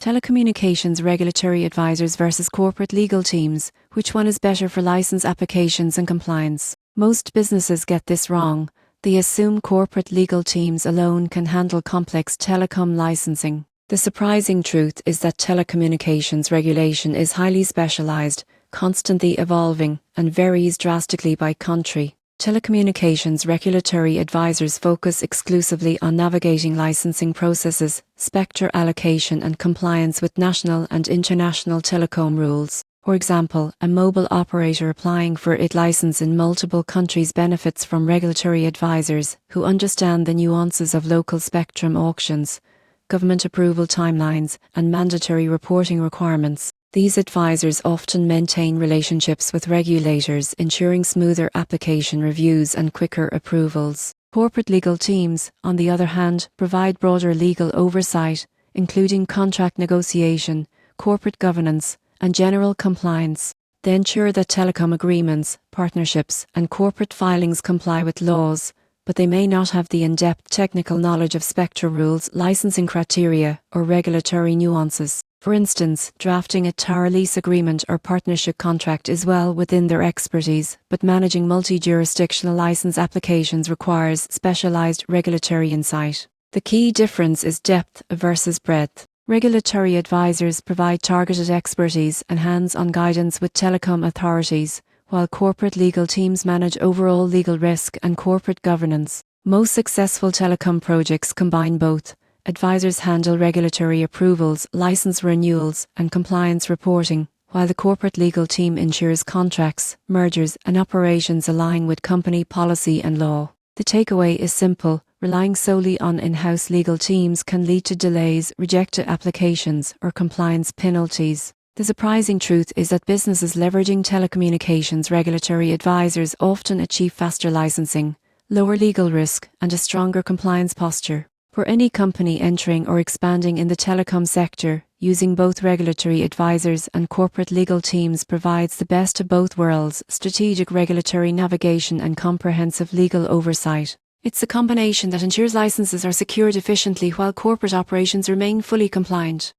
Telecommunications regulatory advisors versus corporate legal teams. Which one is better for license applications and compliance? Most businesses get this wrong. They assume corporate legal teams alone can handle complex telecom licensing. The surprising truth is that telecommunications regulation is highly specialized, constantly evolving, and varies drastically by country. Telecommunications regulatory advisors focus exclusively on navigating licensing processes, spectrum allocation and compliance with national and international telecom rules. For example, a mobile operator applying for its license in multiple countries benefits from regulatory advisors who understand the nuances of local spectrum auctions, government approval timelines, and mandatory reporting requirements. These advisors often maintain relationships with regulators, ensuring smoother application reviews and quicker approvals. Corporate legal teams, on the other hand, provide broader legal oversight, including contract negotiation, corporate governance, and general compliance. They ensure that telecom agreements, partnerships, and corporate filings comply with laws, but they may not have the in-depth technical knowledge of spectrum rules, licensing criteria, or regulatory nuances. For instance, drafting a tower lease agreement or partnership contract is well within their expertise, but managing multi-jurisdictional license applications requires specialized regulatory insight. The key difference is depth versus breadth. Regulatory advisors provide targeted expertise and hands-on guidance with telecom authorities, while corporate legal teams manage overall legal risk and corporate governance. Most successful telecom projects combine both. Advisors handle regulatory approvals, license renewals, and compliance reporting, while the corporate legal team ensures contracts, mergers, and operations align with company policy and law. The takeaway is simple: relying solely on in-house legal teams can lead to delays, rejected applications, or compliance penalties. The surprising truth is that businesses leveraging telecommunications regulatory advisors often achieve faster licensing, lower legal risk, and a stronger compliance posture. For any company entering or expanding in the telecom sector, using both regulatory advisors and corporate legal teams provides the best of both worlds: strategic regulatory navigation and comprehensive legal oversight. It's a combination that ensures licenses are secured efficiently while corporate operations remain fully compliant.